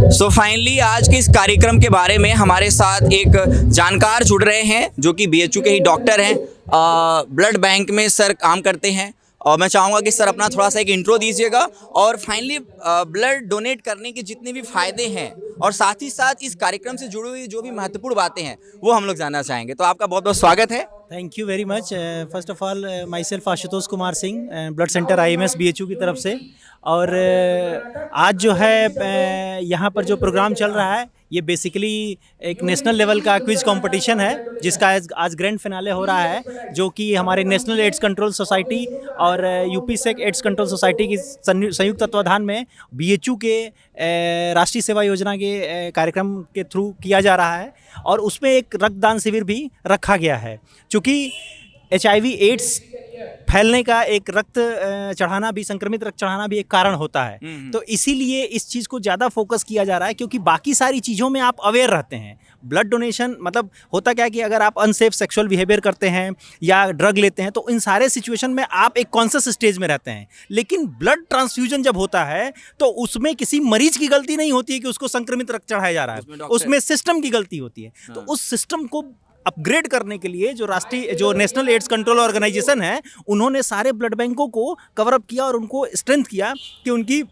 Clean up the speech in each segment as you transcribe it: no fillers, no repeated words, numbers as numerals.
So finally आज के इस कार्यक्रम के बारे में हमारे साथ एक जानकार जुड़ रहे हैं जो कि बीएचयू के ही डॉक्टर हैं, ब्लड बैंक में सर काम करते हैं। और मैं चाहूँगा कि सर अपना थोड़ा सा एक इंट्रो दीजिएगा और फाइनली ब्लड डोनेट करने के जितने भी फ़ायदे हैं और साथ ही साथ इस कार्यक्रम से जुड़ी हुई जो भी महत्वपूर्ण बातें हैं वो हम लोग जानना चाहेंगे। तो आपका बहुत बहुत स्वागत है। Thank you very much. First of all my self Ashutosh Kumar Singh, blood centre IMS BHU की तरफ से। और आज जो है यहाँ पर जो प्रोग्राम चल रहा है ये बेसिकली एक नेशनल लेवल का क्विज कंपटीशन है जिसका आज ग्रैंड फिनाले हो रहा है, जो कि हमारे नेशनल एड्स कंट्रोल सोसाइटी और यूपी सेक एड्स कंट्रोल सोसाइटी की संयुक्त तत्वाधान में BHU के राष्ट्रीय सेवा योजना के कार्यक्रम के थ्रू किया जा रहा है। और उसमें एक रक्तदान शिविर भी रखा गया है, चूँकि HIV एड्स फैलने का एक रक्त चढ़ाना भी, संक्रमित रक्त चढ़ाना भी एक कारण होता है। तो इसीलिए इस चीज़ को ज़्यादा फोकस किया जा रहा है, क्योंकि बाकी सारी चीज़ों में आप अवेयर रहते हैं। ब्लड डोनेशन मतलब होता क्या है कि अगर आप अनसेफ सेक्सुअल बिहेवियर करते हैं या ड्रग लेते हैं तो इन सारे सिचुएशन में आप एक कॉन्शियस स्टेज में रहते हैं। लेकिन ब्लड ट्रांसफ्यूजन जब होता है तो उसमें किसी मरीज की गलती नहीं होती है कि उसको संक्रमित रक्त चढ़ाया जा रहा है, उसमें सिस्टम की गलती होती है। तो उस सिस्टम को अपग्रेड करने के लिए जो नेशनल एड्स कंट्रोल ऑर्गेनाइजेशन है, उन्होंने सारे ब्लड बैंकों को कवर अप किया और उनको स्ट्रेंथ किया कि उनकी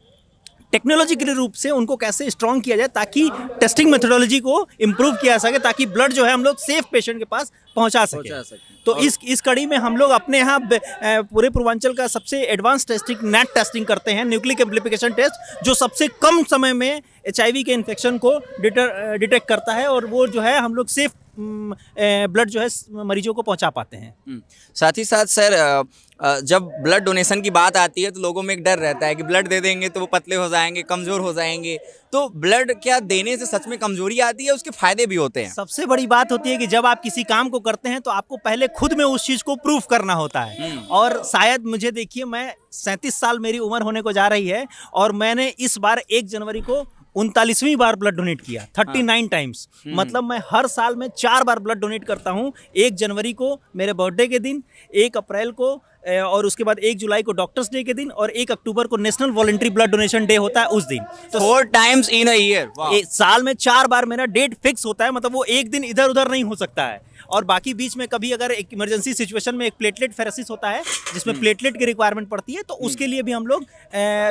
टेक्नोलॉजिकल रूप से उनको कैसे स्ट्रॉन्ग किया जाए ताकि टेस्टिंग मेथोडोलॉजी को इम्प्रूव किया जा सके, ताकि ब्लड जो है हम लोग सेफ पेशेंट के पास पहुंचा सके। तो इस कड़ी में हम लोग अपने यहाँ पूरे पूर्वांचल का सबसे एडवांस टेस्टिंग नेट टेस्टिंग करते हैं, न्यूक्लिक एम्प्लीफिकेशन टेस्ट, जो सबसे कम समय में HIV के इन्फेक्शन को डिटेक्ट करता है और वो जो है हम लोग सेफ ब्लड जो है मरीजों को पहुंचा पाते हैं। साथ ही साथ सर जब ब्लड डोनेशन की बात आती है तो लोगों में एक डर रहता है कि ब्लड दे देंगे तो वो पतले हो जाएंगे, कमज़ोर हो जाएंगे। तो ब्लड क्या देने से सच में कमजोरी आती है, उसके फायदे भी होते हैं? सबसे बड़ी बात होती है कि जब आप किसी काम को करते हैं तो आपको पहले खुद में उस चीज़ को प्रूफ करना होता है। और शायद मुझे देखिए, मैं 37 साल मेरी उम्र होने को जा रही है और मैंने इस बार 1 जनवरी को 39वीं बार ब्लड डोनेट किया, 39 टाइम्स। मतलब मैं हर साल में 4 बार ब्लड डोनेट करता हूँ। 1 जनवरी को मेरे बर्थडे के दिन, 1 अप्रैल को, और उसके बाद 1 जुलाई को डॉक्टर्स डे के दिन, और 1 अक्टूबर को national voluntary blood donation day होता है उस दिन। तो 4 टाइम्स इन अ ईयर, साल में 4 बार मेरा डेट फिक्स होता है। मतलब वो एक दिन इधर उधर नहीं हो सकता है। और बाकी बीच में कभी अगर एक इमरजेंसी सिचुएशन में एक प्लेटलेट फेरेसिस होता है जिसमें प्लेटलेट की रिक्वायरमेंट पड़ती है, तो उसके लिए भी हम लोग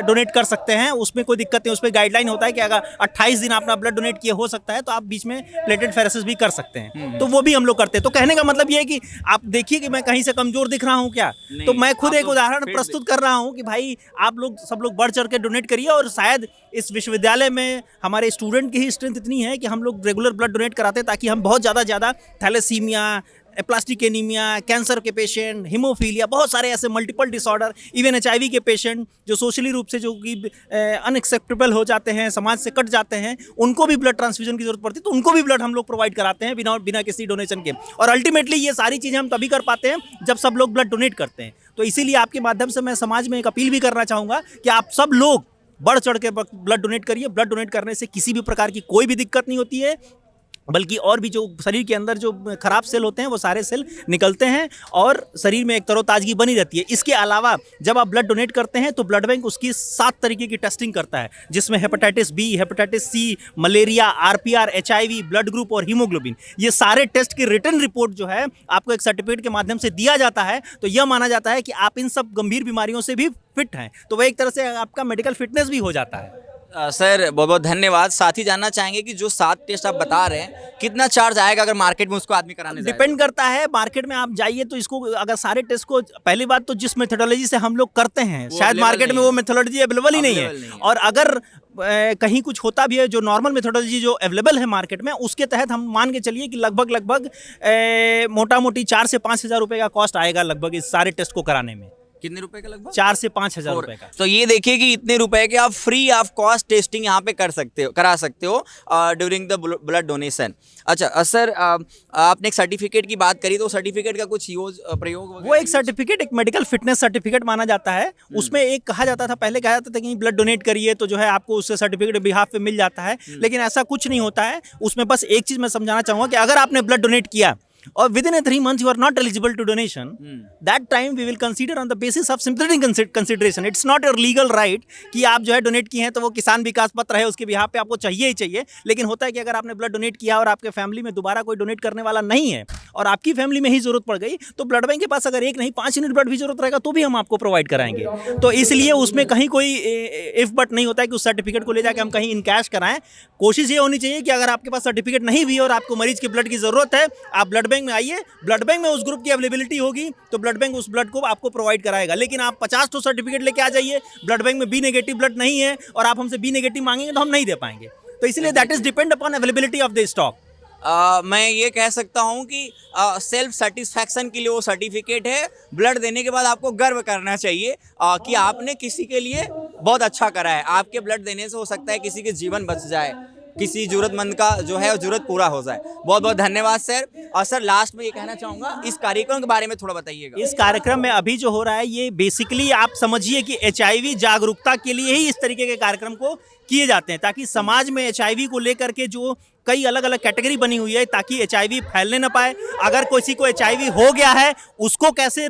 डोनेट कर सकते हैं। उसमें कोई दिक्कत नहीं, उसमें गाइडलाइन होता है कि अगर 28 दिन आपने ब्लड डोनेट किए हो सकता है तो आप बीच में प्लेटलेट फेरेसिस भी कर सकते हैं। तो वो भी हम लोग करते हैं। तो कहने का मतलब ये है कि आप देखिए कि मैं कहीं से कमजोर दिख रहा हूँ क्या, तो मैं खुद एक उदाहरण प्रस्तुत कर रहा हूँ कि भाई आप लोग सब लोग बढ़ चढ़ के डोनेट करिए। और शायद इस विश्वविद्यालय में हमारे स्टूडेंट की ही स्ट्रेंथ इतनी है कि हम लोग रेगुलर ब्लड डोनेट कराते हैं, ताकि हम बहुत ज़्यादा थैलेसीमिया, प्लास्टिक एनीमिया, कैंसर के पेशेंट, हीमोफीलिया, बहुत सारे ऐसे मल्टीपल डिसऑर्डर, इवन HIV के पेशेंट जो सोशली रूप से जो कि अनएक्सेप्टेबल हो जाते हैं, समाज से कट जाते हैं, उनको भी ब्लड ट्रांसफ्यूजन की जरूरत पड़ती है। तो उनको भी ब्लड हम लोग प्रोवाइड कराते हैं बिना किसी डोनेशन के। और अल्टीमेटली ये सारी चीज़ें हम तभी कर पाते हैं जब सब लोग ब्लड डोनेट करते हैं। तो इसीलिए आपके माध्यम से मैं समाज में एक अपील भी करना चाहूँगा कि आप सब लोग बढ़ चढ़ के ब्लड डोनेट करिए। ब्लड डोनेट करने से किसी भी प्रकार की कोई भी दिक्कत नहीं होती है, बल्कि और भी जो शरीर के अंदर जो खराब सेल होते हैं वो सारे सेल निकलते हैं और शरीर में एक तरोताजगी बनी रहती है। इसके अलावा जब आप ब्लड डोनेट करते हैं तो ब्लड बैंक उसकी 7 तरीके की टेस्टिंग करता है, जिसमें hepatitis B, hepatitis C, malaria, RPR, HIV, blood group और हीमोग्लोबिन, ये सारे टेस्ट की रिटन रिपोर्ट जो है आपको एक सर्टिफिकेट के माध्यम से दिया जाता है। तो यह माना जाता है कि आप इन सब गंभीर बीमारियों से भी फिट हैं। तो वह एक तरह से आपका मेडिकल फिटनेस भी हो जाता है। सर बहुत बहुत धन्यवाद। साथ ही जानना चाहेंगे कि जो 7 टेस्ट आप बता रहे हैं, कितना चार्ज आएगा अगर मार्केट में उसको आदमी कराने जाए? डिपेंड करता है। मार्केट में आप जाइए तो इसको अगर सारे टेस्ट को, पहली बात तो जिस मेथोडोलॉजी से हम लोग करते हैं शायद मार्केट में वो मेथोडोलॉजी अवेलेबल ही नहीं है। और अगर कहीं कुछ होता भी है, जो नॉर्मल मेथोडोलॉजी जो अवेलेबल है मार्केट में, उसके तहत हम मान के चलिए कि लगभग मोटा मोटी 4 से 5 हज़ार रुपये का कॉस्ट आएगा लगभग इस सारे टेस्ट को कराने में। कितने रुपए का? लगभग 4 से 5 हज़ार रुपए का। तो ये देखिए कि इतने रुपए के आप फ्री ऑफ कॉस्ट टेस्टिंग यहाँ पे करा सकते हो ड्यूरिंग द ब्लड डोनेशन। अच्छा सर, आपने एक सर्टिफिकेट की बात करी, तो सर्टिफिकेट का कुछ प्रयोग? वो एक सर्टिफिकेट, एक मेडिकल फिटनेस सर्टिफिकेट माना जाता है। उसमें एक कहा जाता था, पहले कहा जाता था कि ब्लड डोनेट करिए तो जो है आपको उससे सर्टिफिकेट बिहाफ पे मिल जाता है, लेकिन ऐसा कुछ नहीं होता है। उसमें बस एक चीज़ मैं समझाना चाहूँगा कि अगर आपने ब्लड डोनेट किया और with in 3 months you are not eligible to donation, that time we will consider on the basis of sympathetic consideration. It's not your legal right कि आप जो है डोनेट किए हैं तो वो किसान विकास पत्र है उसके बिहाफ पे आपको चाहिए ही चाहिए। लेकिन होता है कि अगर आपने ब्लड डोनेट किया और आपके फैमिली में दोबारा कोई डोनेट करने वाला नहीं है और आपकी फैमिली में ही जरूरत पड़ गई तो ब्लड बैंक के पास अगर 1 नहीं 5 यूनिट ब्लड भी जरूरत रहेगा तो भी हम आपको प्रोवाइड कराएंगे। तो इसलिए उसमें कहीं कोई इफ बट नहीं होता है कि उस सर्टिफिकेट को ले जाके हम कहीं इनकैश कराएं। कोशिश ये होनी चाहिए कि अगर आपके पास सर्टिफिकेट नहीं भी और आपको मरीज के ब्लड की जरूरत है, आप ब्लड बैंक में आइए, ब्लड बैंक में उस ग्रुप की अवेलेबिलिटी होगी तो ब्लड बैंक उस ब्लड को आपको प्रोवाइड कराएगा। लेकिन आप 50 तो सर्टिफिकेट लेके आ जाइए, ब्लड बैंक में बी नेगेटिव ब्लड नहीं है और आप हमसे बी नेगेटिव मांगेंगे तो हम नहीं दे पाएंगे। तो इसलिए that is depend upon availability of the stock. मैं ये कह सकता हूँ कि सेल्फ सेटिस्फैक्शन के लिए वो सर्टिफिकेट है। ब्लड देने के बाद आपको गर्व करना चाहिए कि आपने किसी के लिए बहुत अच्छा करा है। आपके ब्लड देने से हो सकता है किसी के जीवन बच जाए, किसी जरूरतमंद का जो है जरूरत पूरा हो जाए। बहुत बहुत धन्यवाद सर। और सर लास्ट में ये कहना चाहूँगा, इस कार्यक्रम के बारे में थोड़ा बताइएगा। इस कार्यक्रम में अभी जो हो रहा है ये बेसिकली आप समझिए कि HIV जागरूकता के लिए ही इस तरीके के कार्यक्रम को किए जाते हैं ताकि समाज में HIV को लेकर के जो कई अलग अलग कैटेगरी बनी हुई है ताकि HIV फैलने ना पाए। अगर किसी को HIV हो गया है उसको कैसे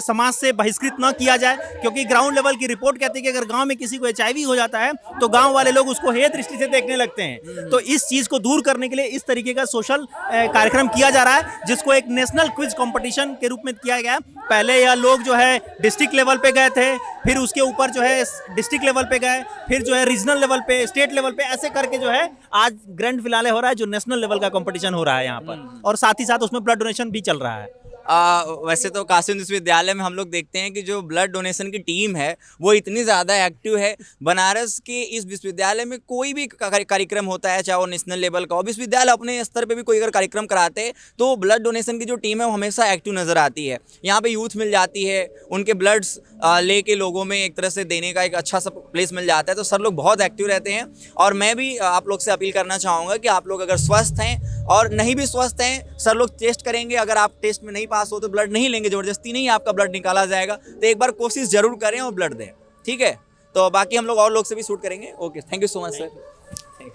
समाज से बहिष्कृत ना किया जाए, क्योंकि ग्राउंड लेवल की रिपोर्ट कहती है कि अगर गांव में किसी को HIV हो जाता है तो गांव वाले लोग उसको हेय दृष्टि से देखने लगते हैं। तो इस चीज़ को दूर करने के लिए इस तरीके का सोशल कार्यक्रम किया जा रहा है जिसको एक नेशनल क्विज कॉम्पिटिशन के रूप में किया गया। पहले यह लोग जो है डिस्ट्रिक्ट लेवल पे गए थे, फिर उसके ऊपर जो है डिस्ट्रिक्ट लेवल पे गए, फिर जो है रीजनल लेवल पे, स्टेट लेवल पे, ऐसे करके जो है आज ग्रैंड फिनाले हो रहा है जो नेशनल लेवल का कंपटीशन हो रहा है यहाँ पर। और साथ ही साथ उसमें ब्लड डोनेशन भी चल रहा है। वैसे तो काशी विश्वविद्यालय में हम लोग देखते हैं कि जो ब्लड डोनेशन की टीम है वो इतनी ज़्यादा एक्टिव है। बनारस के इस विश्वविद्यालय में कोई भी कार्यक्रम होता है, चाहे वो नेशनल लेवल का हो, विश्वविद्यालय अपने स्तर पे भी कोई अगर कार्यक्रम कराते हैं तो ब्लड डोनेशन की जो टीम है वो हमेशा एक्टिव नज़र आती है। यहाँ पे यूथ मिल जाती है, उनके ब्लड्स लेके लोगों में एक तरह से देने का एक अच्छा सा प्लेस मिल जाता है। तो सर लोग बहुत एक्टिव रहते हैं और मैं भी आप लोग से अपील करना चाहूँगा कि आप लोग अगर स्वस्थ हैं और नहीं भी स्वस्थ हैं, सर लोग टेस्ट करेंगे। अगर आप टेस्ट में नहीं पास हो तो ब्लड नहीं लेंगे, ज़बरदस्ती नहीं आपका ब्लड निकाला जाएगा। तो एक बार कोशिश जरूर करें और ब्लड दें, ठीक है। तो बाकी हम लोग और लोग से भी शूट करेंगे। Okay, thank you so much sir.